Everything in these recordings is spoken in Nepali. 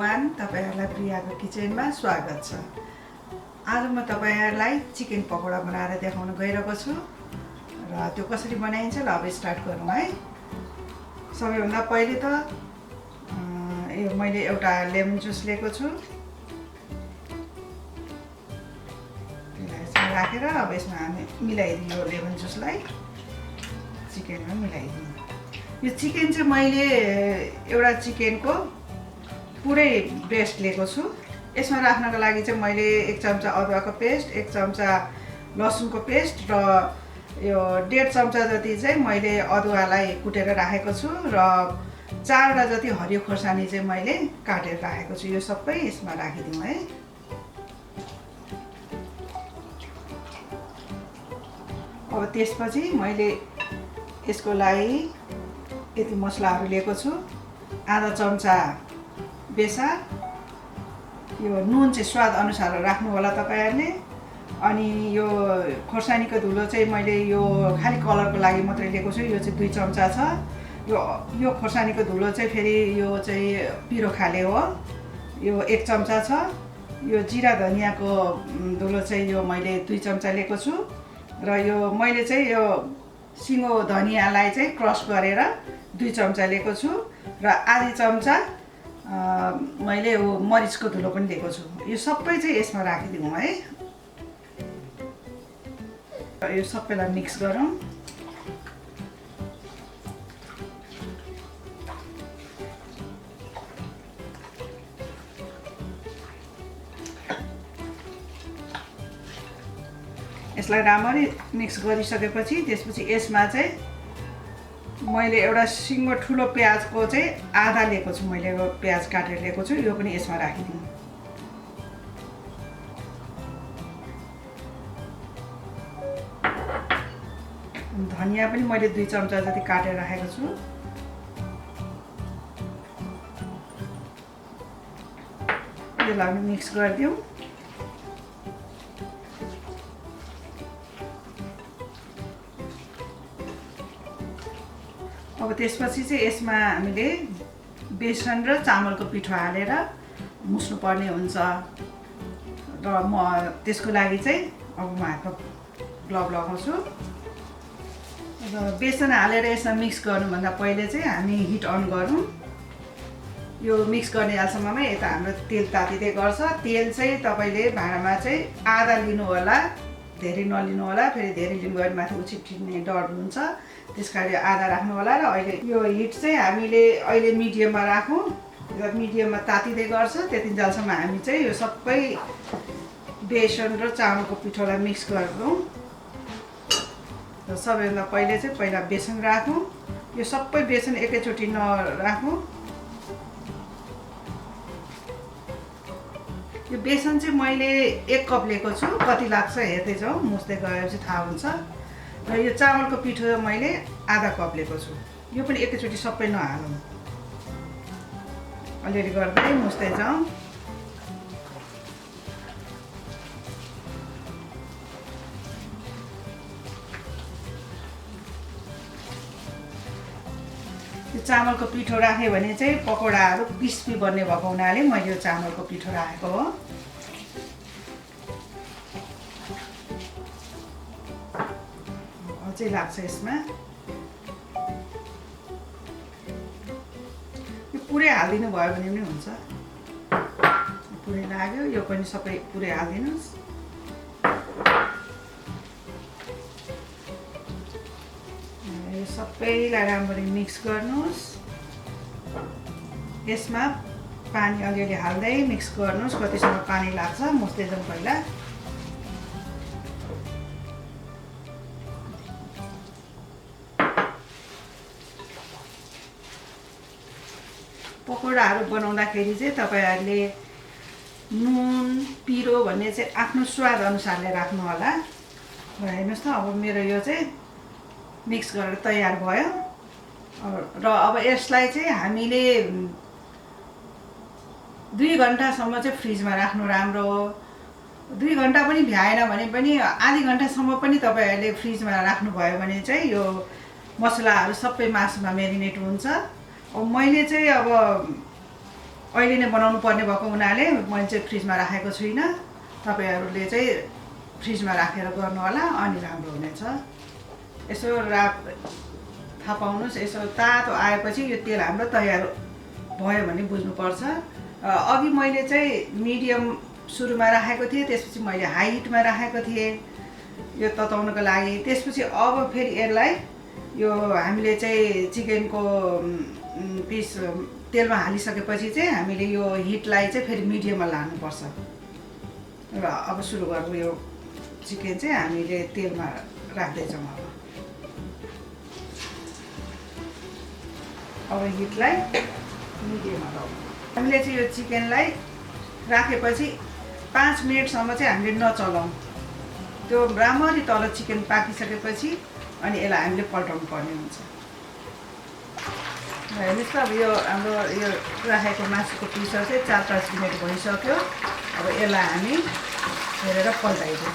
एभ्रिवान, तपाईहरुलाई प्रियाको किचनमा स्वागत छ। आज म तपाईहरुलाई चिकन पकोडा बनाएर देखाउन गइरहेको छु र त्यो कसरी बनाइन्छ ल अब स्टार्ट गरौँ है। सबैभन्दा पहिले त यो मैले एउटा लेमन जुस लिएको छु। त्यसलाई राखेर अब यसमा हामी मिलाइदियो लेमन जुसलाई चिकनमा मिलाइदियो। यो चिकन चाहिँ मैले एउटा चिकनको पुरै ब्रेस्ट लिएको छु। यसमा राख्नको लागि चाहिँ मैले 1 चम्चा अदुवाको पेस्ट, 1 चम्चा लसुनको पेस्ट र यो 1.5 चम्चा जति चाहिँ मैले अदुवालाई कुटेर राखेको छु र 4 वटा जति हरियो खोर्सानी चाहिँ मैले काटेर राखेको छु। यो सबै यसमा राखिदिउँ है। अब त्यसपछि मैले यसको लागि यति मसलाहरू लिएको छु। आधा चम्चा बेसार, यो नुन चाहिँ स्वाद अनुसार राख्नु होला तपाईहरुले। अनि यो खोर्सानीको धुलो चाहिँ मैले यो खाली कलरको लागि मात्रै लिएको छु। यो चाहिँ 2 चम्चा छ। यो खोर्सानीको धुलो चाहिँ फेरि यो चाहिँ पिरो खाले हो, यो 1 चम्चा छ। यो जिरा धनियाको धुलो चाहिँ यो मैले 2 चम्चा लिएको छु र यो मैले चाहिँ यो सिङ्गो धनियालाई चाहिँ क्रस गरेर 2 चम्चा लिएको छु र आधी चम्चा मैले यो मरिचको धुलो पनि लिएको छु। यो सबै चाहिँ यसमा राखिदिउँ है। यो सबैलाई मिक्स गरौँ। यसलाई राम्ररी मिक्स गरिसकेपछि त्यसपछि यसमा चाहिँ मैले एउटा सिङ्गो ठुलो प्याजको चाहिँ आधा लिएको छु। मैले यो प्याज काटेर लिएको छु, यो पनि यसमा राखिदिउँ। धनिया पनि मैले 2 चम्चा जति काटेर राखेको छु। यसलाई मिक्स गरिदिउँ। अब त्यसपछि चाहिँ यसमा हामीले बेसन र चामलको पिठो हालेर मुस्नु पर्ने हुन्छ र म त्यसको लागि चाहिँ अब म हातमा ग्लोभ लगाउँछु। र बेसन हालेर यसमा मिक्स गर्नुभन्दा पहिले चाहिँ हामी हिट अन गरौँ। यो मिक्स गर्ने हालसम्ममै यता हाम्रो तेल तातिँदै गर्छ। तेल चाहिँ तपाईले भाँडामा चाहिँ आधा लिनु होला, धेरै नलिनु होला। फेरि धेरै लिनु गयो भने माथि उछिट्टिने डर हुन्छ, त्यसकारण आधा राख्नु होला। र अहिले यो हिट चाहिँ हामीले अहिले मिडियममा राखौँ। मिडियममा तातिँदै गर्छ त्यतिन्जेलसम्म हामी चाहिँ यो सबै बेसन र चामलको पिठोलाई मिक्स गरौँ। र सबैभन्दा पहिले चाहिँ पहिला बेसन राखौँ। यो सबै बेसन एकैचोटि नराखौँ। यो बेसन चाहिँ मैले 1 कप लिएको छु। कति लाग्छ हेर्दै जाउँ, मुस्दै गएपछि थाहा हुन्छ। र यो चामलको पिठो मैले आधा कप लिएको छु। यो पनि एकैचोटि सबै नहालौँ, अलिअलि गर्दै मुस्दै जाउँ। यो चामलको पिठो राख्यो भने चाहिँ पकोडाहरू क्रिस्पी बन्ने भएको हुनाले मैले यो चामलको पिठो राखेको हो। अझै लाग्छ यसमा। यो पुरै हालिदिनु भयो भने पनि हुन्छ। पुरै लाग्यो, यो पनि सबै पुरै हालिदिनुहोस्। यो सबैलाई राम्ररी मिक्स गर्नुहोस्। यसमा पानी अलिअलि हाल्दै मिक्स गर्नुहोस्। कतिसम्म पानी लाग्छ मुस्दै जाउँ पहिला। पकोडाहरू बनाउँदाखेरि चाहिँ तपाईहरुले नुन पिरो भन्ने चाहिँ आफ्नो स्वाद अनुसारले राख्नु होला। हेर्नुहोस् त अब मेरो यो चाहिँ मिक्स गरेर तयार भयो। र अब यसलाई चाहिँ हामीले 2 घण्टासम्म चाहिँ फ्रिजमा राख्नु राम्रो हो। 2 घण्टा पनि भ्याएन भने पनि आधी घण्टासम्म पनि तपाईहरुले फ्रिजमा राख्नुभयो भने चाहिँ यो मसलाहरू सबै मासुमा मेरिनेट हुन्छ। अब मैले चाहिँ अब अहिले नै बनाउनु पर्ने भएको हुनाले मैले चाहिँ फ्रिजमा राखेको छुइनँ। तपाईँहरूले चाहिँ फ्रिजमा राखेर गर्नु होला, अनि राम्रो हुनेछ। यसो थाहा पाउनुहोस्, यसो तातो आएपछि यो तेल हाम्रो तयार भयो भने बुझ्नुपर्छ। अघि मैले चाहिँ मिडियम सुरुमा राखेको थिएँ, त्यसपछि मैले हाई हिटमा राखेको थिएँ यो तताउनको लागि। त्यसपछि अब फेरि यसलाई यो हामीले चाहिँ चिकनको पिस तेलमा हालिसकेपछि चाहिँ हामीले यो हिटलाई चाहिँ फेरि मिडियममा लानुपर्छ। र अब सुरु गरौँ। यो चिकन चाहिँ हामीले तेलमा राख्दैछौँ। अब हिटलाई मिडियममा राखौँ। हामीले चाहिँ यो चिकनलाई राखेपछि 5 मिनटसम्म चाहिँ हामीले नचलाउँ। त्यो राम्ररी तल चिकन पाकिसकेपछि अनि यसलाई हामीले पल्टाउनु पर्ने हुन्छ। हेर्नुहोस् त, अब यो हाम्रो यो राखेको मासुको पिसहरू चाहिँ 4-5 मिनट भइसक्यो। अब यसलाई हामी हेरेर पल्टाइदिउँ।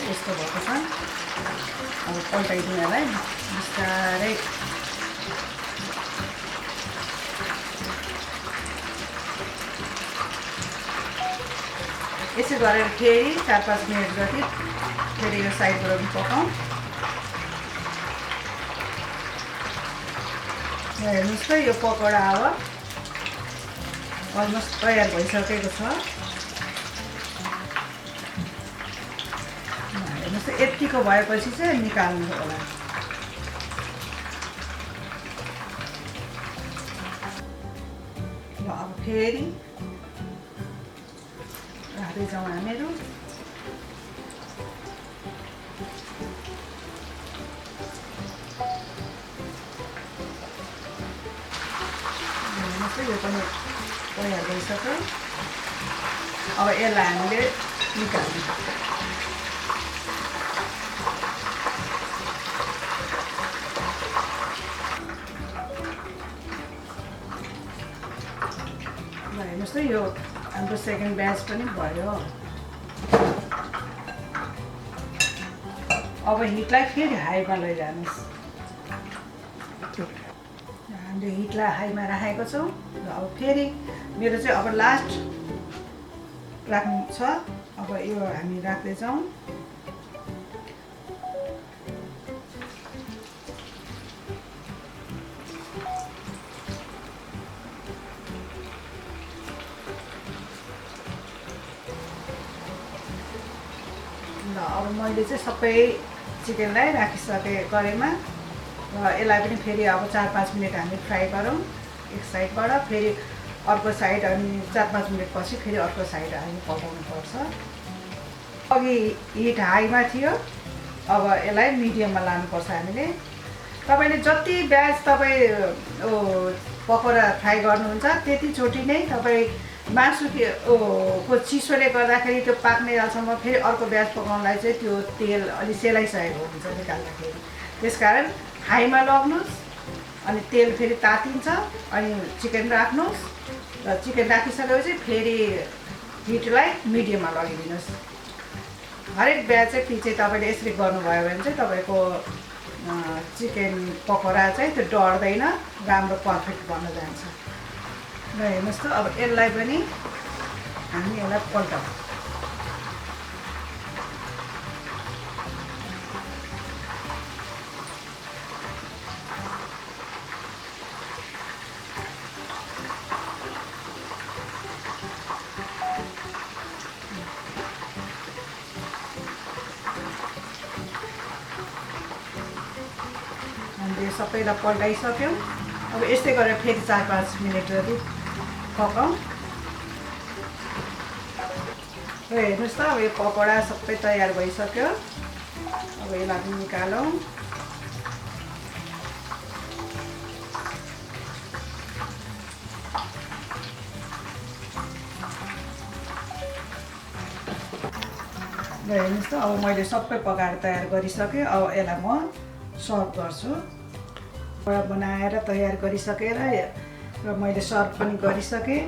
यस्तो भएको छ। अब पल्टाइदिउँ यसलाई बिस्तारै। यसो गरेर फेरि 4-5 मिनट जति फेरि यो साइडबाट पनि पकाउँ। हेर्नुहोस् त, यो पकौडा अब अलमोस्ट तयार भइसकेको छ। हेर्नुहोस् त, यतिको भएपछि चाहिँ निकाल्नु होला। ल अब फेरि राख्दै जाउँ हामीहरू। यो पनि तयार भइसक्यो। अब यसलाई हामीले निकाल्नु। हेर्नुहोस् त, यो हाम्रो सेकेन्ड ब्याच पनि भयो। अब हिटलाई फेरि हाईमा लैजानुहोस्। हामीले हिटलाई हाईमा राखेको छौँ। र अब फेरि मेरो चाहिँ अब लास्ट राख्नु छ। अब यो हामी राख्दैछौँ। ल अब मैले चाहिँ सबै चिकनलाई राखिसकेँ कराईमा। र यसलाई पनि फेरि अब 4-5 मिनट हामी फ्राई गरौँ एक साइडबाट। फेरि अर्को साइड अनि 4-5 मिनट पछि फेरि अर्को साइड हामी पकाउनु पर्छ। अघि हिट हाईमा थियो, अब यसलाई मिडियममा लानुपर्छ हामीले। तपाईँले जति ब्याच तपाईँ पकौडा फ्राई गर्नुहुन्छ त्यतिचोटि नै तपाईँ मासुको चिसोले गर्दाखेरि त्यो पाक्ने बेलासम्म फेरि अर्को ब्याच पकाउनलाई चाहिँ त्यो तेल अलि सेलाइसकेको हुन्छ निकाल्दाखेरि। त्यसकारण हाईमा लग्नुहोस्, अनि तेल फेरि तातिन्छ, अनि चिकन राख्नुहोस्। र चिकन राखिसकेपछि फेरि हिटलाई मिडियममा लगिदिनुहोस्। हरेक ब्याच चाहिँ पछि तपाईँले यसरी गर्नुभयो भने चाहिँ तपाईँको चिकन पकौडा चाहिँ त्यो डढ्दैन, राम्रो पर्फेक्ट बन्न जान्छ। र हेर्नुहोस् त, अब यसलाई पनि हामी यसलाई पल्टाउँ। हामीले सबैलाई पल्टाइसक्यौँ। अब यस्तै गरेर फेरि 4-5 मिनट जति पकाउँ। र हेर्नुहोस् त, अब यो पकौडा सबै तयार भइसक्यो। अब यसलाई पनि निकालौँ। र हेर्नुहोस् त, अब मैले सबै पकाएर तयार गरिसकेँ। अब यसलाई म सर्भ गर्छु। बनाएर तयार गरिसकेर र मैले सर्भ पनि गरिसकेँ।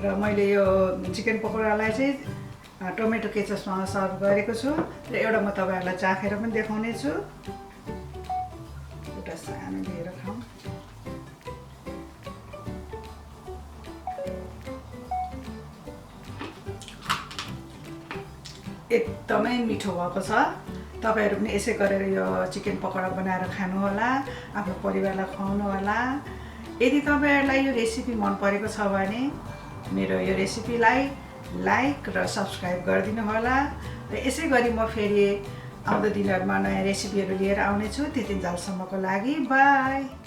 र मैले यो चिकन पकौडालाई चाहिँ टोमेटो केचपसँग सर्भ गरेको छु। र एउटा म तपाईँहरूलाई चाखेर पनि देखाउने छु। एउटा सानो लिएर खाउँ। एकदमै मिठो भएको छ। तपाईहरु पनि यसै गरेर यो चिकन पकोडा बनाएर खानु होला, आफ्नो परिवारलाई खुवाउनु होला। यदि तपाईहरुलाई यो रेसिपी मन परेको छ भने मेरो यो रेसिपीलाई लाइक र सब्स्क्राइब गरिदिनु होला। र यसै गरी म फेरि आउँदो दिनहरुमा नयाँ रेसिपीहरु लिएर आउने छु। त्यतिन्जेलसम्मको लागि बाई।